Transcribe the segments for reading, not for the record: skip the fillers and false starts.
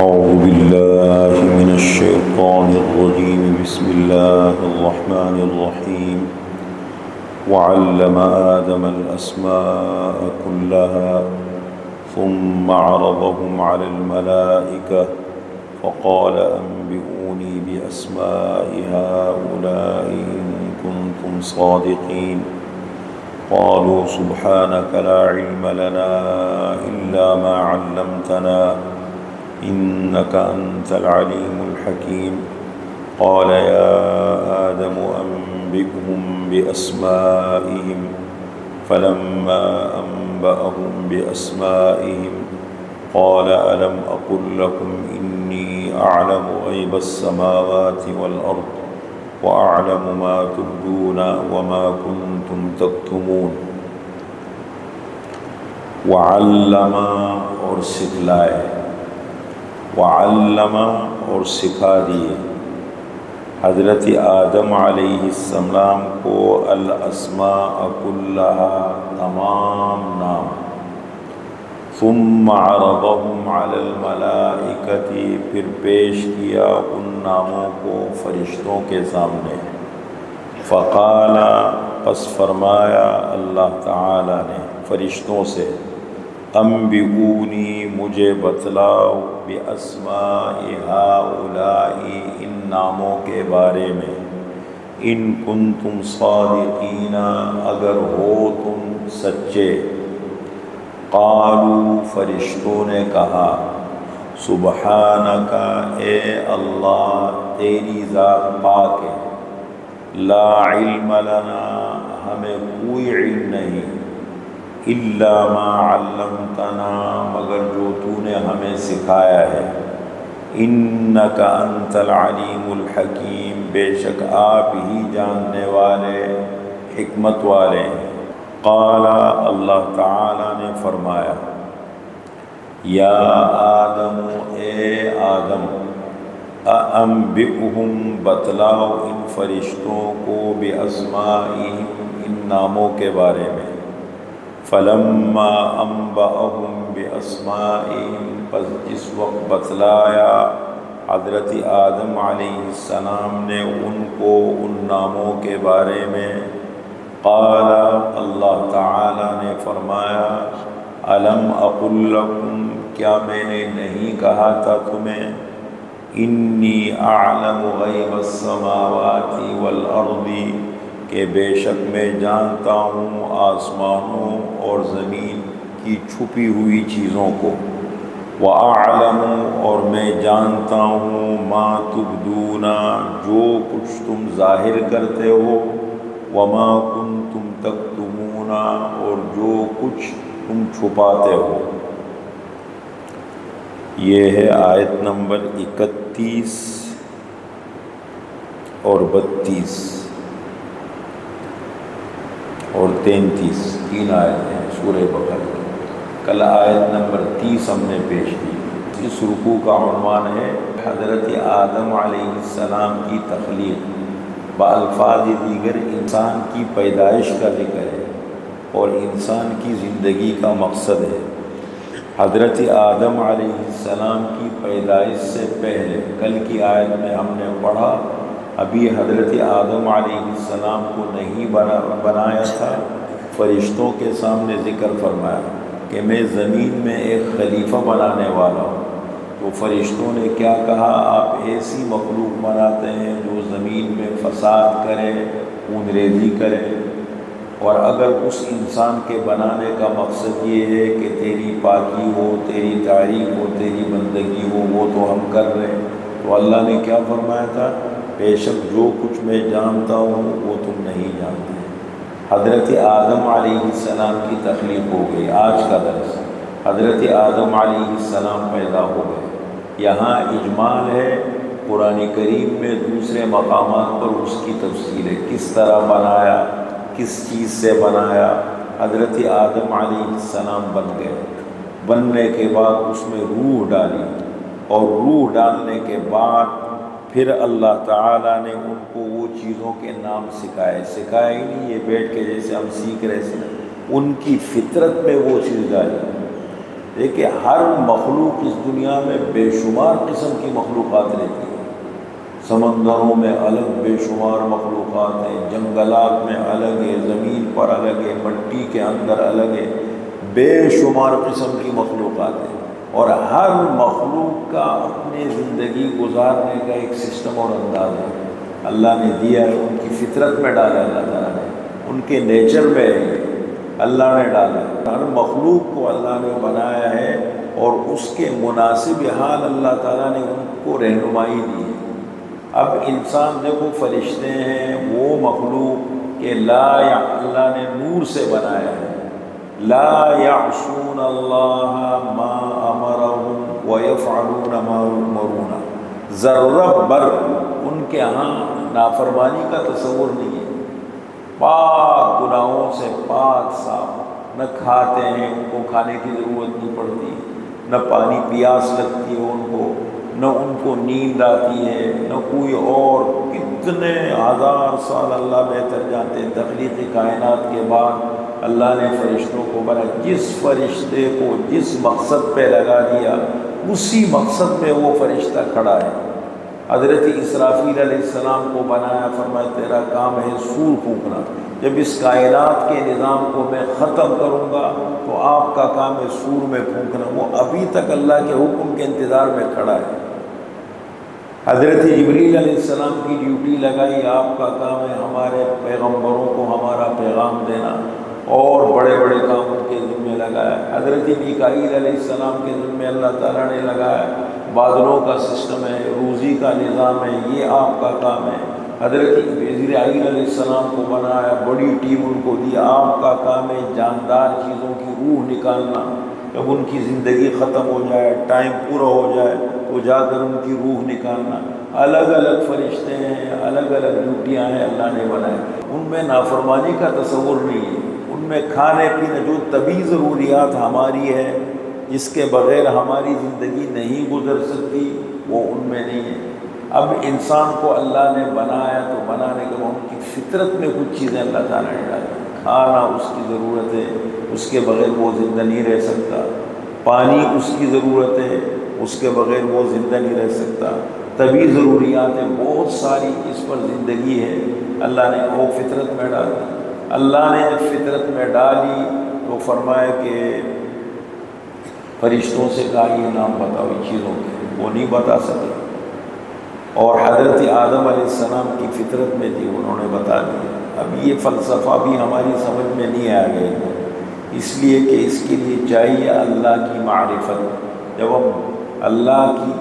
أعوذ بالله من الشيطان الرجيم بسم الله الرحمن الرحيم وعلم آدم الأسماء كلها ثم عرضهم على الملائكة فقال أنبئوني بأسماء هؤلاء إن كنتم صادقين قالوا سبحانك لا علم لنا إلا ما علمتنا إنك أنت العليم الحكيم قال يا آدم أنبئهم بأسمائهم فلما أنبأهم بأسمائهم قال ألم أقل لكم إني أعلم غيب السماوات والأرض وأعلم ما تبدون وما كنتم تكتمون وعلم اور سکھلائے، وعلم اور سکھا دیے حضرت آدم علیہ السلام کو الاسماء کلہا تمام نام، ثم عرضهم علی الملائکۃ پھر پیش کیا ان ناموں کو فرشتوں کے سامنے، فقال پس فرمایا اللہ تعالی نے فرشتوں سے، انبئونی مجھے بتلاؤ باسماء ہؤلاء ان ناموں کے بارے میں، ان کنتم صادقین اگر ہو تم سچے، قالوا فرشتوں نے کہا سبحانک اے اللہ تیری ذات پاک ہے، لا علم لنا ہمیں کوئی علم نہیں، الا ما علمتنا مگر جو تو نے ہمیں سکھایا ہے، انک انت العلیم الحکیم بے شک آپ ہی جاننے والے حکمت والے ہیں۔ قال اللہ تعالی نے فرمایا یا آدم اے آدم انبئہم بتلاؤ ان فرشتوں کو باسمائہم ان ناموں کے بارے میں، فلما انبأہم باسمائہم پس جس وقت بتلایا حضرت آدم علیہ السلام نے ان کو ان ناموں کے بارے میں، قال اللہ تعالی نے فرمایا الم اقل لکم کیا میں نے نہیں کہا تھا تمہیں، انی اعلم غیب السماوات والارض کہ بے شک میں جانتا ہوں آسمانوں اور زمین کی چھپی ہوئی چیزوں کو، وَأَعْلَمُ اور میں جانتا ہوں مَا تُبْدُونَ جو کچھ تم ظاہر کرتے ہو، وَمَا كُنْتُمْ تَكْتُمُونَ اور جو کچھ تم چھپاتے ہو۔ یہ ہے آیت نمبر 31 اور 32 اور 33، تین آیتیں ہیں سورہ بقرہ۔ کل آیت نمبر 30 ہم نے پیش کی۔ اس رکوع کا عنوان ہے حضرت آدم علیہ السلام کی تخلیق، بالفاظ دیگر انسان کی پیدائش کا ذکر ہے اور انسان کی زندگی کا مقصد ہے۔ حضرت آدم علیہ السلام کی پیدائش سے پہلے کل کی آیت میں ہم نے پڑھا ابھی حضرت آدم علیہ السلام کو نہیں بنایا تھا، فرشتوں کے سامنے ذکر فرمایا کہ میں زمین میں ایک خلیفہ بنانے والا ہوں، تو فرشتوں نے کیا کہا آپ ایسی مخلوق بناتے ہیں جو زمین میں فساد کرے، خون ریزی کرے، اور اگر اس انسان کے بنانے کا مقصد یہ ہے کہ تیری پاکی ہو، تیری تعریف ہو، تیری بندگی ہو، وہ تو ہم کر رہے ہیں، تو اللہ نے کیا فرمایا تھا بے شک جو کچھ میں جانتا ہوں وہ تم نہیں جانتے۔ حضرت آدم علیہ السلام کی تخلیق ہو گئی۔ آج کا درس حضرت آدم علیہ السلام پیدا ہو گئے۔ یہاں اجمال ہے، قرآن کریم میں دوسرے مقامات پر اس کی تفصیل ہے، کس طرح بنایا، کس چیز سے بنایا۔ حضرت آدم علیہ السلام بن گئے، بننے کے بعد اس میں روح ڈالی، اور روح ڈالنے کے بعد پھر اللہ تعالیٰ نے ان کو وہ چیزوں کے نام سکھائے ہی نہیں، یہ بیٹھ کے جیسے ہم سیکھ رہے تھے، ان کی فطرت میں وہ چیز ڈالی۔ دیکھیں ہر مخلوق اس دنیا میں بے شمار قسم کی مخلوقات رہتی ہیں، سمندروں میں الگ بے شمار مخلوقات ہیں، جنگلات میں الگ ہے، زمین پر الگ ہے، مٹی کے اندر الگ ہے، بے شمار قسم کی مخلوقات ہیں، اور ہر مخلوق کا اپنے زندگی گزارنے کا ایک سسٹم اور انداز ہے اللہ نے دیا ہے، ان کی فطرت میں ڈالا ہے اللہ تعالیٰ نے، ان کے نیچر میں ہے اللہ نے ڈالا ہے، ہر مخلوق کو اللہ نے بنایا ہے اور اس کے مناسب حال اللہ تعالیٰ نے ان کو رہنمائی دی ہے۔ اب انسان دیکھو فرشتے ہیں وہ مخلوق کہ اللہ نے نور سے بنایا ہے، لا یعصون اللہ ما امرهم ویفعلون ما یؤمرون، ذرہ بر ان کے ہاں نافرمانی کا تصور نہیں ہے، پاک گناہوں سے پاک صاف، نہ کھاتے ہیں ان کو کھانے کی ضرورت نہیں پڑتی، نہ پانی پیاس لگتی ہے ان کو، نہ ان کو نیند آتی ہے، نہ کوئی اور کتنے ہزار سال اللہ بہتر جانتے ہیں تخلیق کائنات کے بعد اللہ نے فرشتوں کو بنایا، جس فرشتے کو جس مقصد پہ لگا دیا اسی مقصد میں وہ فرشتہ کھڑا ہے۔ حضرت اسرافیل علیہ السلام کو بنایا، فرمایا تیرا کام ہے سور پھونکنا، جب اس کائنات کے نظام کو میں ختم کروں گا تو آپ کا کام ہے سور میں پھونکنا، وہ ابھی تک اللہ کے حکم کے انتظار میں کھڑا ہے۔ حضرت جبریل علیہ السلام کی ڈیوٹی لگائی، آپ کا کام ہے ہمارے پیغمبروں کو ہمارا پیغام دینا، اور بڑے بڑے کاموں کے ذمہ لگایا۔ حضرت میکائیل علیہ السلام کے ذمہ اللہ تعالیٰ نے لگایا، بادلوں کا سسٹم ہے، روزی کا نظام ہے، یہ آپ کا کام ہے۔ حضرت اسرائیل علیہ السلام کو بنایا، بڑی ٹیم ان کو دی، آپ کا کام ہے جاندار چیزوں کی روح نکالنا، جب ان کی زندگی ختم ہو جائے، ٹائم پورا ہو جائے تو جا کر ان کی روح نکالنا۔ الگ الگ فرشتے ہیں، الگ الگ ڈیوٹیاں ہیں اللہ نے بنائے، ان میں نافرمانی کا تصور نہیں ہے، ان میں کھانے پینے جو طبی ضروریات ہماری ہے جس کے بغیر ہماری زندگی نہیں گزر سکتی وہ ان میں نہیں ہے۔ اب انسان کو اللہ نے بنایا تو بنانے کے بعد ان کی فطرت میں کچھ چیزیں اللہ تعالیٰ نے ڈالی، کھانا اس کی ضرورت ہے، اس کے بغیر وہ زندہ نہیں رہ سکتا، پانی اس کی ضرورت ہے، اس کے بغیر وہ زندہ نہیں رہ سکتا، طبی ضروریات ہیں بہت ساری، اس پر زندگی ہے، اللہ نے وہ فطرت میں ڈالی۔ اللہ نے جب فطرت میں ڈالی تو فرمایا کہ فرشتوں سے کہا یہ نام بتاؤ ان چیزوں کے، وہ نہیں بتا سکے، اور حضرت آدم علیہ السلام کی فطرت میں تھی، انہوں نے بتا دیا۔ اب یہ فلسفہ بھی ہماری سمجھ میں نہیں آ گیا، اس لیے کہ اس کے لیے چاہیے اللہ کی معرفت۔ جب ہم اللہ کی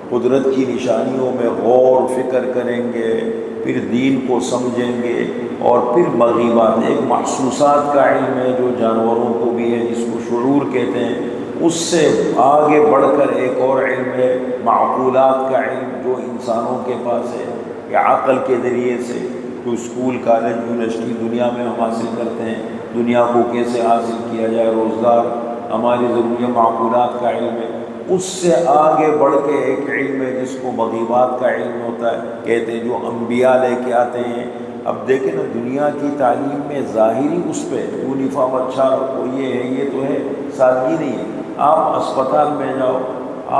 قدرت کی نشانیوں میں غور و فکر کریں گے، پھر دین کو سمجھیں گے، اور پھر مغیبات، ایک محسوسات کا علم ہے جو جانوروں کو بھی ہے جس کو شعور کہتے ہیں، اس سے آگے بڑھ کر ایک اور علم ہے معقولات کا علم جو انسانوں کے پاس ہے، کہ عقل کے ذریعے سے جو اسکول کالج یونیورسٹی دنیا میں ہم حاصل کرتے ہیں، دنیا کو کیسے حاصل کیا جائے، روزگار ہماری ضروری معقولات کا علم ہے۔ اس سے آگے بڑھ کے ایک علم ہے جس کو مغیبات کا علم ہوتا ہے، کہتے ہیں جو انبیاء لے کے آتے ہیں۔ اب دیکھیں نا دنیا کی تعلیم میں ظاہری اس پہ یونیفارم اچھا رکھو، یہ ہے یہ تو ہے، سادگی نہیں ہے۔ آپ اسپتال میں جاؤ،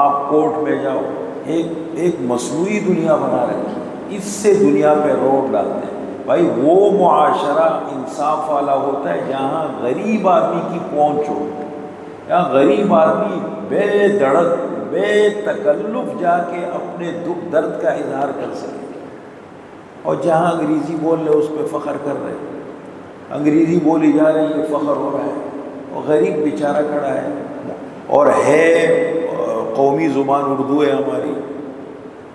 آپ کورٹ میں جاؤ، ایک مصنوعی دنیا بنا رکھی، اس سے دنیا پہ روک ڈالتے ہیں۔ بھائی وہ معاشرہ انصاف والا ہوتا ہے جہاں غریب آدمی کی پہنچ ہو، جہاں غریب آدمی بے دھڑک بے تکلف جا کے اپنے دکھ درد کا اظہار کر سکے، اور جہاں انگریزی بول رہے اس پہ فخر کر رہے، انگریزی بولی جا رہی ہے فخر ہو رہا ہے، اور غریب بیچارہ کھڑا ہے، اور ہے قومی زبان اردو ہے ہماری،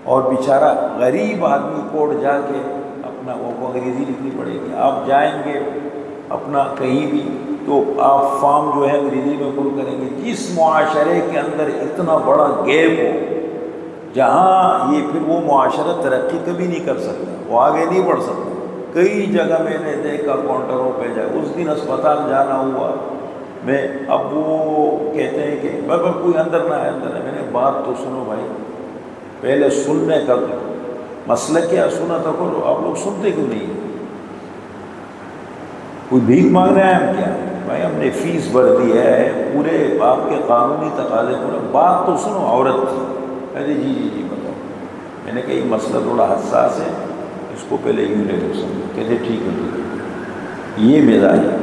اور بیچارہ غریب آدمی کوٹ جا کے اپنا وہ انگریزی لکھنی پڑے گی۔ آپ جائیں گے اپنا کہیں بھی تو آپ فارم جو ہے انگریزی میں پر کریں گے۔ جس معاشرے کے اندر اتنا بڑا گیپ ہو، جہاں یہ پھر وہ معاشرہ ترقی کبھی نہیں کر سکتا، وہ آگے نہیں بڑھ سکتا۔ کئی جگہ میں نے دیکھا کاؤنٹروں پہ جائے، اس دن اسپتال جانا ہوا میں، اب وہ کہتے ہیں کہ بابا کوئی اندر نہ ہے، اندر ہے۔ میں نے بات تو سنو بھائی، پہلے سننے کا مسئلہ کیا، سنا تو کرو، آپ لوگ سنتے کیوں نہیں؟ کوئی بھیک مانگ رہے ہیں ہم کیا؟ بھائی ہم نے فیس بھر دی ہے، پورے آپ کے قانونی تقاضے پورے، بات تو سنو، عورت تھی۔ ارے جی جی جی بتاؤ۔ میں نے کہا یہ مسئلہ تھوڑا حساس ہے، اس کو پہلے یوں لے لو سمجھو۔ کہتے ٹھیک ہے ٹھیک ہے۔ یہ مزاج ہے،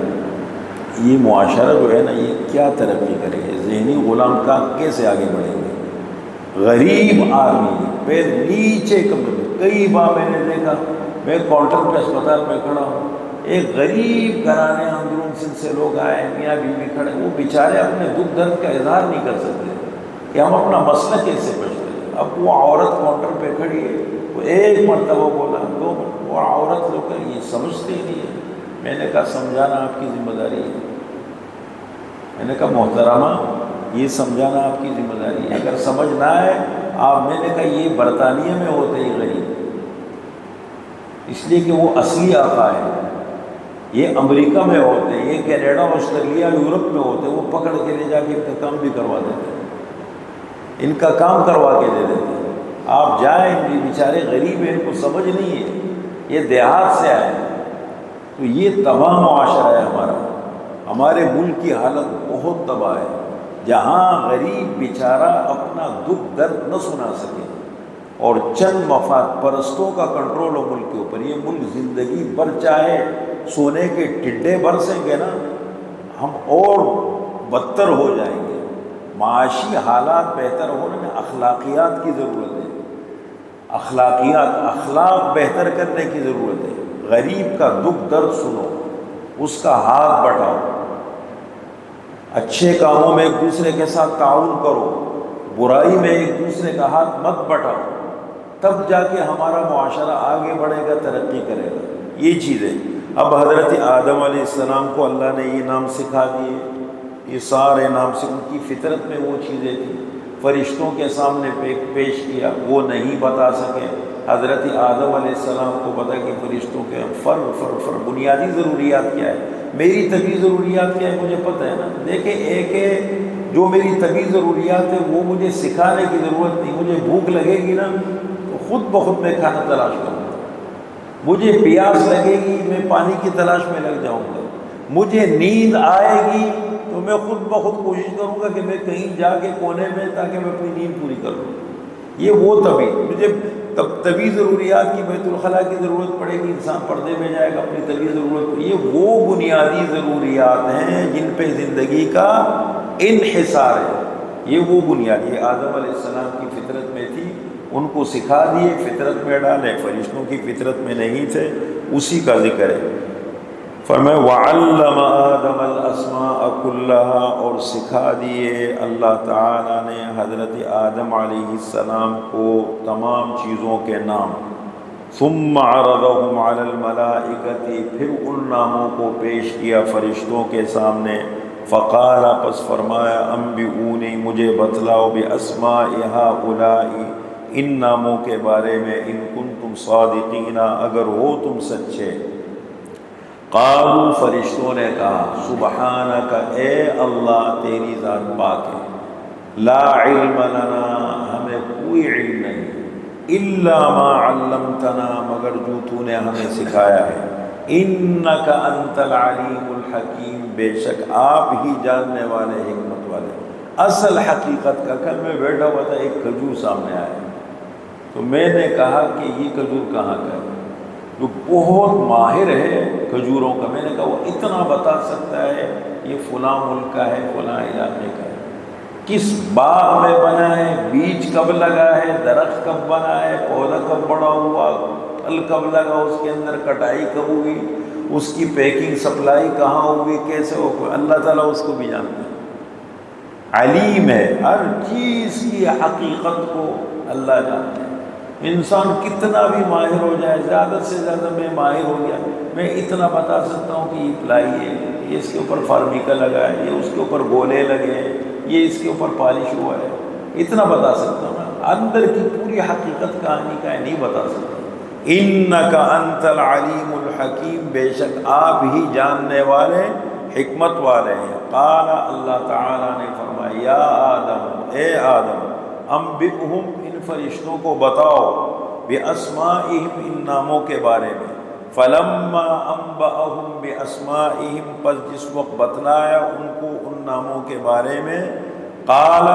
یہ معاشرہ جو ہے نا یہ کیا ترقی کرے گا، ذہنی غلام کا کیسے آگے بڑھیں گے؟ غریب آدمی پیر نیچے کمرے، کئی بار میں نے دیکھا، میں کاؤنٹر پہ اسپتال میں کھڑا ہوں، ایک غریب گھرانے اندرون سے لوگ آئے، میاں بیوی کھڑے، وہ بیچارے اپنے دکھ درد کا اظہار نہیں کر سکتے کہ ہم اپنا مسئلہ کیسے پیش کریں۔ اب وہ عورت کاؤنٹر پہ کھڑی ہے، وہ ایک مرتبہ بولا، دو مرتبہ، وہ عورت لوگ یہ سمجھتے ہی نہیں ہے۔ میں نے کہا سمجھانا آپ کی ذمہ داری ہے۔ میں نے کہا محترمہ یہ سمجھانا آپ کی ذمہ داری ہے، اگر سمجھ نہ آئے آپ، میں نے کہا یہ برطانیہ میں ہوتے ہی غریب، اس لیے کہ وہ اصلی آقا ہے، یہ امریکہ میں ہوتے، یہ کینیڈا، آسٹریلیا، یورپ میں ہوتے، وہ پکڑ کے لے جا کے ان کا کام بھی کروا دیتے، ان کا کام کروا کے دے دیتے۔ آپ جائیں، یہ بیچارے غریب ہیں، ان کو سمجھ نہیں ہے، یہ دیہات سے آئے۔ تو یہ تباہ معاشرہ ہے ہمارا، ہمارے ملک کی حالت بہت تباہ ہے، جہاں غریب بیچارہ اپنا دکھ درد نہ سنا سکے اور چند مفاد پرستوں کا کنٹرول ہو ملک کے اوپر، یہ ملک زندگی بھر چاہے سونے کے ٹڈے برسیں گے نا، ہم اور بدتر ہو جائیں گے۔ معاشی حالات بہتر ہونے میں اخلاقیات کی ضرورت ہے، اخلاق بہتر کرنے کی ضرورت ہے۔ غریب کا دکھ درد سنو، اس کا ہاتھ بٹاؤ، اچھے کاموں میں ایک دوسرے کے ساتھ تعاون کرو، برائی میں ایک دوسرے کا ہاتھ مت بٹاؤ، تب جا کے ہمارا معاشرہ آگے بڑھے گا، ترقی کرے گا۔ یہ چیزیں اب حضرت آدم علیہ السلام کو اللہ نے یہ نام سکھا دیے، یہ سارے نام سے ان کی فطرت میں وہ چیزیں تھیں، فرشتوں کے سامنے پیش کیا، وہ نہیں بتا سکے۔ حضرت آدم علیہ السلام کو بتا کہ فرشتوں کے بنیادی ضروریات کیا ہے، میری طبی ضروریات کیا ہے مجھے پتہ ہے نا۔ دیکھیں ایک ہے جو میری طبی ضروریات ہے وہ مجھے سکھانے کی ضرورت نہیں، مجھے بھوک لگے گی نا تو خود بخود میں کھانا تلاش کروں گا، مجھے پیاس لگے گی میں پانی کی تلاش میں لگ جاؤں گا، مجھے نیند آئے گی تو میں خود بخود کوشش کروں گا کہ میں کہیں جا کے کونے میں تاکہ میں اپنی نیند پوری کر لوں۔ یہ وہ مجھے طبی ضروریات کی بیت الخلاء کی ضرورت پڑے گی، انسان پردے میں جائے گا، اپنی طبی ضرورت، یہ وہ بنیادی ضروریات ہیں جن پہ زندگی کا انحصار ہے، یہ وہ بنیادی آدم علیہ السلام کی فطرت میں تھی، ان کو سکھا دیے، فطرت میں ڈالے، فرشتوں کی فطرت میں نہیں تھے، اسی کا ذکر ہے۔ فرمایا وَعَلَّمَ آدَمَ الْأَسْمَاءَ كُلَّهَا، اور سکھا دیے اللہ تعالیٰ نے حضرت آدم علیہ السلام کو تمام چیزوں کے نام۔ ثُمَّ عَرَضَهُمْ عَلَى الْمَلَائِكَةِ، پھر ان ناموں کو پیش کیا فرشتوں کے سامنے۔ فقال، پس فرمایا انبئونی، مجھے بتلاؤ، بِأَسْمَاءِ هَؤُلَاءِ، ان ناموں کے بارے میں، ان کنتم صادقین، اگر ہو تم سچے۔ قالوا، فرشتوں نے کہا، سبحانک، اے اللہ تیری ذات پاک ہے، لا علم لنا، ہمیں کوئی علم نہیں، الا ما علمتنا، مگر جو تو نے ہمیں سکھایا ہے، انک انت العلیم الحکیم، بے شک آپ ہی جاننے والے، حکمت والے۔ اصل حقیقت کا، کل میں بیٹھا ہوا تھا، ایک کھجور سامنے آیا تو میں نے کہا کہ یہ کھجور کہاں کا ہے، جو بہت ماہر ہے کھجوروں کا، میں نے کہا وہ اتنا بتا سکتا ہے یہ فلاں ملک کا ہے، فلاں علاقے کا ہے، کس باغ میں بنا ہے، بیج کب لگا ہے، درخت کب بنا ہے، پودا کب بڑا ہوا، پھل کب لگا، اس کے اندر کٹائی کب ہوئی، اس کی پیکنگ سپلائی کہاں ہوئی، کیسے ہو، اللہ تعالیٰ اس کو بھی جانتا ہے، علیم ہے، ہر چیز کی حقیقت کو اللہ جانتا ہے۔ انسان کتنا بھی ماہر ہو جائے، زیادہ سے زیادہ میں ماہر ہو گیا، میں اتنا بتا سکتا ہوں کہ یہ پلائی ہے، یہ اس کے اوپر فارمیکا لگا ہے، یہ اس کے اوپر گولے لگے ہیں، یہ اس کے اوپر پالش ہوا ہے، اتنا بتا سکتا ہوں نا، اندر کی پوری حقیقت کہانی کا ہے نہیں بتا سکتا۔ انک انت العلیم الحکیم، بے شک آپ ہی جاننے والے، حکمت والے ہیں۔ قال، اللہ تعالیٰ نے فرمایا، یا آدم، اے آدم، انبئہم، ان فرشتوں کو بتاؤ، باسمائہم، ان ناموں کے بارے میں۔ فلما انبأهم باسمائهم، پس جس وقت بتلایا ان کو ان ناموں کے بارے میں، قال،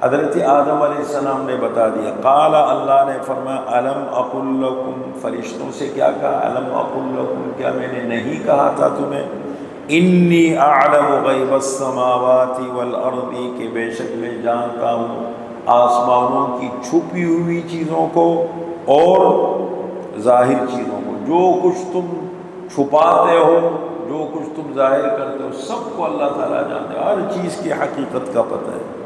حضرت آدم علیہ السلام نے بتا دیا، قال، اللہ نے فرمایا، الم اقل لکم، فرشتوں سے کیا کہا، الم اقل لکم، کیا میں نے نہیں کہا تھا تمہیں، انی اعلم غیب السماوات والارض، کہ بے شک میں جانتا ہوں آسمانوں کی چھپی ہوئی چیزوں کو اور ظاہر چیزوں کو، جو کچھ تم چھپاتے ہو، جو کچھ تم ظاہر کرتے ہو، سب کو اللہ تعالیٰ جانتا ہے، ہر چیز کی حقیقت کا پتہ ہے۔